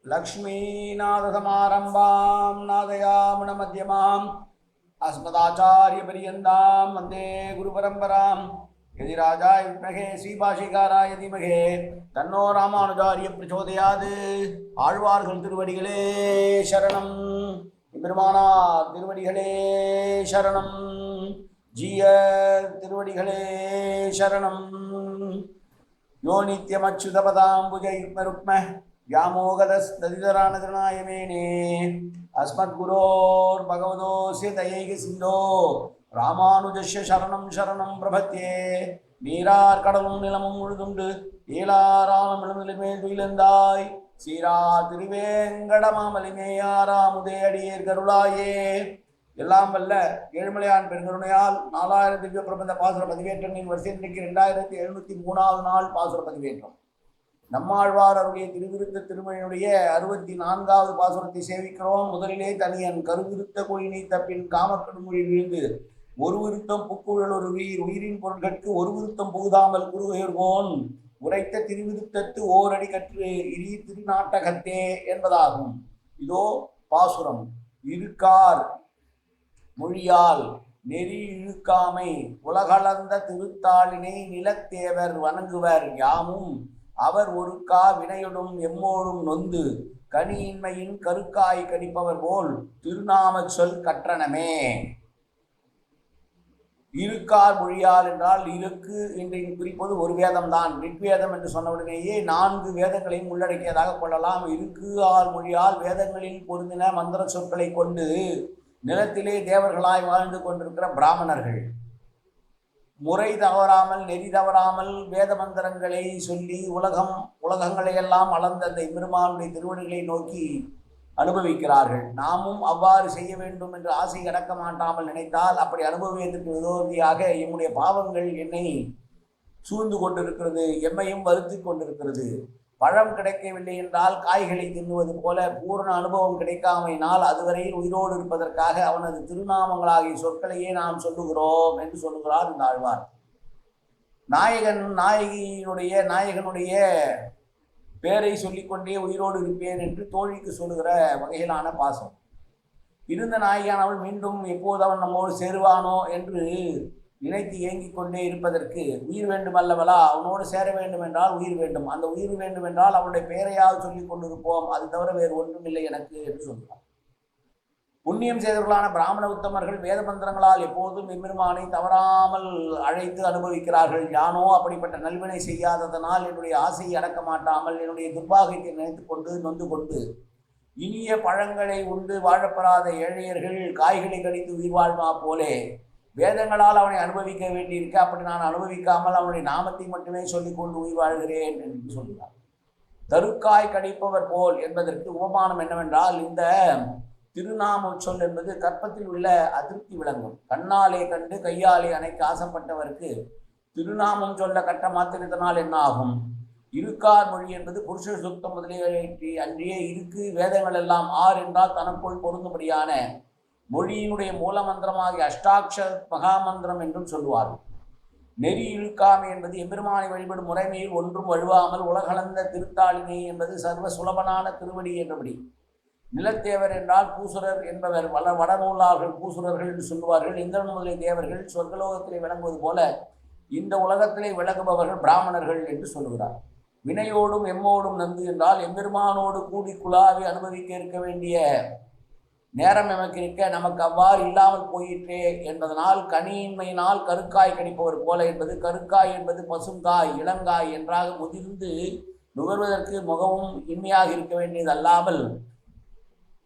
लक्ष्मीनाथसमारम्भां नादयामुनमध्यमाम् अस्मदाचार्यपर्यन्तां वन्दे गुरुपरम्परां यदिराजाय विद्महे श्रीभाषिकाराय धीमहि तन्नो रामानुजार्य प्रचोदयात् ஆழ்வார்கள் திருவடிகளே சரணம் பெருமானார் திருவடிகளே சரணம் ஜீய திருவடிகளே சரணம் யோ நித்யமச்சுதபதாம்புஜயுக்மருக்ம व्यामोगदस्तदितरानतृणायमेने अस्मद्गुरोर्भगवतोऽस्य दयैकसिन्धो रामानुजस्य शरणं शरणं प्रपद्ये நீரார் கடலும் நிலமும் முழுதுண்டு ஏலாராலும் இளநிலைமேல் துயிலந்தாய் சீரா திருவேங்கடமாமலிமேயாராமுதே அடியேர் கருளாயே. எல்லாம் வல்ல ஏழுமலையான் பெருங்கருணையால் 4000 திவ்ய பிரபந்த பாசுர பதிவேற்றங்களின் வரிசை இன்றைக்கு 2703வது நாள் பாசுர பதிவேற்றம். நம்மாழ்வார் அவருடைய திருவிருத்த திருமணியுடைய 64வது பாசுரத்தை சேவிக்கிறோம். முதலிலே தனியன் கருவிருத்த கொழி நீத்த பின் காமக்கடுமொழி விழுந்து ஒரு விருத்தம் புக்குழல் ஒரு உயிரின் பொருட்களுக்கு ஒரு விருத்தம் புகுதாமல் குருகோன் உரைத்த திருவிருத்தத்து ஓரடி கற்று இரி திருநாட்டகத்தே என்பதாகும். இதோ பாசுரம். இருக்கார் மொழியால் நெறி இழுக்காமை உலகளந்த திருத்தாளினை நிலத்தேவர் வணங்குவர் யாமும் அவர் ஒருக்கா வினையுடும் எம்மோடும் நொந்து கனியின்மையின் கருக்காய் கணிப்பவர் போல் திருநாம சொல் கற்றனமே. இருக்கார் மொழியால் என்றால் இருக்கு இன்றைக்கு குறிப்பது ஒரு வேதம்தான். ரிக்வேதம் என்று சொன்னவுடனேயே 4 வேதங்களையும் உள்ளடக்கியதாக கொள்ளலாம். இருக்கு ஆர் மொழியால் வேதங்களில் பொருந்தின மந்திர சொற்களை கொண்டு நிலத்திலே தேவர்களாய் வாழ்ந்து கொண்டிருக்கிற பிராமணர்கள் முறை தவறாமல் நெறி தவறாமல் வேத மந்திரங்களை சொல்லி உலகங்களையெல்லாம் அளந்த அந்த பெருமானுடைய திருவடிகளை நோக்கி அனுபவிக்கிறார்கள். நாமும் அவ்வாறு செய்ய வேண்டும் என்று ஆசை அடக்க மாட்டாமல் நினைத்தால் அப்படி அனுபவிப்பதற்கு விரோதியாக எம்முடைய பாவங்கள் என்னை சூழ்ந்து கொண்டிருக்கிறது, எம்மையும் வருத்தி கொண்டிருக்கிறது. பழம் கிடைக்கவில்லை என்றால் காய்களை தின்னுவது போல பூரண அனுபவம் கிடைக்காமையினால் அதுவரையில் உயிரோடு இருப்பதற்காக அவனது திருநாமங்களாகிய சொற்களையே நாம் சொல்லுகிறோம் என்று சொல்லுகிறார் இந்த ஆழ்வார். நாயகனுடைய பேரை சொல்லிக்கொண்டே உயிரோடு இருப்பேன் என்று தோழிக்கு சொல்லுகிற வகையிலான பாசம். இருந்த நாயகன் அவள் மீண்டும் எப்போது அவன் நம்மோடு சேருவானோ என்று நினைத்து ஏங்கிக் கொண்டே இருப்பதற்கு உயிர் வேண்டும் அல்லவலா, அவனோடு சேர வேண்டும் என்றால் உயிர் வேண்டும், அந்த உயிர் வேண்டும் என்றால் அவனுடைய பெயரையாவது சொல்லிக் கொண்டிருப்போம், அது தவிர வேறு ஒன்றும் இல்லை எனக்கு என்று சொல்கிறார். புண்ணியம் செய்தவர்களான பிராமண உத்தமர்கள் வேத மந்திரங்களால் எப்போதும் எம்பெருமானை தவறாமல் அழைத்து அனுபவிக்கிறார்கள். யானோ அப்படிப்பட்ட நல்வினை செய்யாததனால் என்னுடைய ஆசையை அடக்க மாட்டாமல் என்னுடைய துர்பாகியத்தை நினைத்து கொண்டு நொந்து கொண்டு இனிய பழங்களை உண்டு வாழப்பெறாத ஏழையர்கள் காய்களை கடித்து உயிர் வாழ்மா போலே வேதங்களால் அவனை அனுபவிக்க வேண்டியிருக்க அப்படி நான் அனுபவிக்காமல் அவனுடைய நாமத்தை மட்டுமே சொல்லிக் கொண்டு உயிர் வாழ்கிறேன் என்று சொல்கிறார். தருக்காய் கடிப்பவர் போல் என்பதற்கு உபமானம் என்னவென்றால் இந்த திருநாம சொல் என்பது கற்பத்தில் உள்ள அதிருப்தி விளங்கும். கண்ணாலே கண்டு கையாலே அணைக்க ஆசைப்பட்டவருக்கு திருநாமம் சொல்ல கட்ட மாத்திரத்தினால் என்ன ஆகும்? இருக்கார் மொழி என்பது புருஷ சுத்தம் முதலிய அன்றியே இருக்கு வேதங்கள் எல்லாம் ஆர் என்றால் தனக்குள் பொருந்தும்படியான மொழியினுடைய மூல மந்திரமாகிய அஷ்டாட்சர மகாமந்திரம் என்றும் சொல்லுவார்கள். நெறி இழுக்காமை என்பது எம்பெருமானை வழிபடும் முறைமையில் ஒன்றும் வழுவாமல் உலகளந்த திருத்தாளினை என்பது சர்வ சுலபனான திருவடி என்றபடி. நிலத்தேவர் என்றால் பூசுரர் என்பவர் வடநூலார்கள் பூசுரர்கள் என்று சொல்லுவார்கள். இந்திரன் முதலிய தேவர்கள் சொர்க்கலோகத்திலே விளங்குவது போல இந்த உலகத்திலே விளங்குபவர்கள் பிராமணர்கள் என்று சொல்லுகிறார். வினையோடும் எம்மோடும் நந்து என்றால் எம்பெருமானோடு கூடி குழாவி அனுபவிக்க இருக்க வேண்டிய நேரம் நமக்கு இருக்க நமக்கு அவ்வாறு இல்லாமல் போயிற்றே என்பதனால் கனியின்மையினால் கருக்காய் கணிப்பவர் போல என்பது கருக்காய் என்பது பசுங்காய் இளங்காய் என்றாக முதிர்ந்து நுகர்வதற்கு முகமும் இன்மையாக இருக்க வேண்டியது அல்லாமல்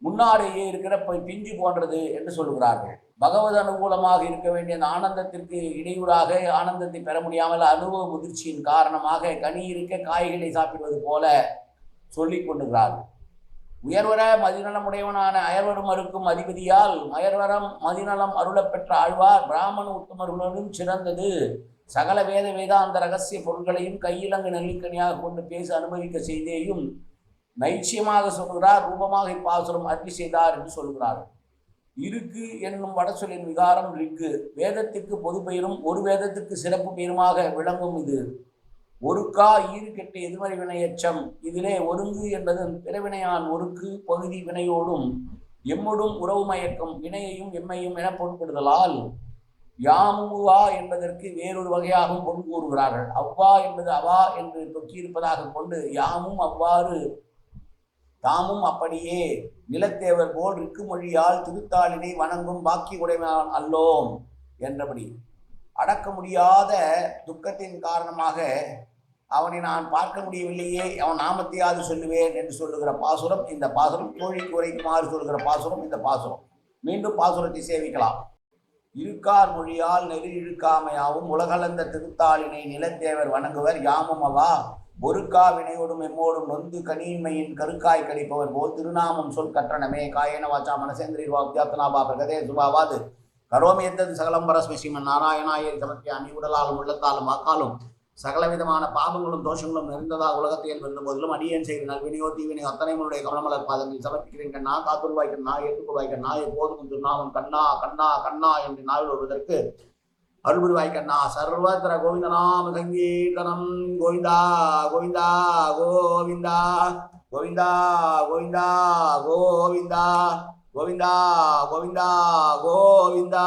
முன்னாலேயே இருக்கிற பிஞ்சு போன்றது என்று சொல்லுகிறார்கள். பகவத் அனுகூலமாக இருக்க வேண்டிய அந்த ஆனந்தத்திற்கு இடையூறாக ஆனந்தத்தை பெற முடியாமல் அனுபவ முதிர்ச்சியின் காரணமாக கனி இருக்க காய்களை சாப்பிடுவது போல சொல்லிக் கொண்டுகிறார்கள். உயர்வர மதிநலமுடையவனான அயர்வரும் அறுக்கும் அதிபதியால் மயர்வரம் மதிநலம் அருளப்பெற்ற ஆழ்வார் பிராமண உத்தமர்களுடன் சிறந்தது சகல வேதாந்த ரகசிய பொருட்களையும் கையிலங்கு நெல்லிக்கனியாக கொண்டு பேச அனுபவிக்க செய்தேயும் நைச்சியமாக சொல்கிறார். ரூபமாக இப்பாசுரம் அருளி செய்தார் என்று சொல்கிறார். இருக்கு என்னும் வடசொல்லின் விகாரம் ரிக்கு. வேதத்திற்கு பொது பெயரும் ஒரு வேதத்திற்கு சிறப்பு பெயருமாக விளங்கும் இது ஒருக்கா ஈறு கெட்ட எதிர்மறை வினை எச்சம். இதிலே ஒருங்கு என்பது பிறவினையான் ஒருக்கு பகுதி வினையோடும் எம்மொடும் உறவு மயக்கம் வினையையும் எம்மையும் என பொருட்படுதலால் யாமுவா என்பதற்கு வேறொரு வகையாகவும் பொருள் கூறுகிறார்கள். அவ்வா என்பது அவா என்று தொக்கியிருப்பதாக கொண்டு யாமும் அவ்வாறு தாமும் அப்படியே நிலத்தேவர் போல் இருக்கு மொழியால் திருத்தாளினை வணங்கும் பாக்கி உடைமையான் அல்லோம் என்றபடி அடக்க முடியாத துக்கத்தின் காரணமாக அவனை நான் பார்க்க முடியவில்லையே, அவன் நாமத்தையாவது சொல்லுவேன் என்று சொல்லுகிற பாசுரம் இந்த பாசுரம். தோழிக்கு உரைக்குமாறு சொல்லுகிற பாசுரம் இந்த பாசுரம். மீண்டும் பாசுரத்தை சேவிக்கலாம். இருக்கார் மொழியால் நெறி இழுக்காமையாவும் உலகளந்த திருத்தாளினை நிலத்தேவர் வணங்குவர் யாமும் அவா ஒருக்கா வினையோடும் எம்மோடும் நொந்து கனியின்மையின் கருக்காய் கழிப்பவர் போல் திருநாமம் சொல் கற்றனமே காயன வாச்சா மனசேந்திரீர்வா வித்யாத்னாபா பிரகதே சுபாவாது கரோமி எத்தது சகலம் பரஸ்மி ஸ்ரீமன் நாராயணாயை சமர்ப்பியாமி உடலாலும் உள்ளத்தாலும் வாக்காலும் சகலவிதமான பாவங்களும் தோஷங்களும் நிறைந்ததாக உலகத்தில் இருந்த போதிலும் அடியேன் செய்த நல்வினையோ தீவினையோ அத்தனை முன்னுடைய கவனமலர் பாதங்களில் சமர்ப்பிக்கிறேன் கண்ணா காத்துருவாய் கண்ணா ஏற்றுக்குவாய் கண்ணா எப்போதும் திருநாமம் கண்ணா கண்ணா கண்ணா என்று நாள் வருவதற்கு அருள்புரிவாய் கண்ணா. சர்வத்திர கோவிந்தநாம சங்கீர்த்தனம் கோவிந்தா கோவிந்தா கோவிந்தா கோவிந்தா கோவிந்தா கோவிந்தா கோவிந்தா கோவிந்தா கோவிந்தா.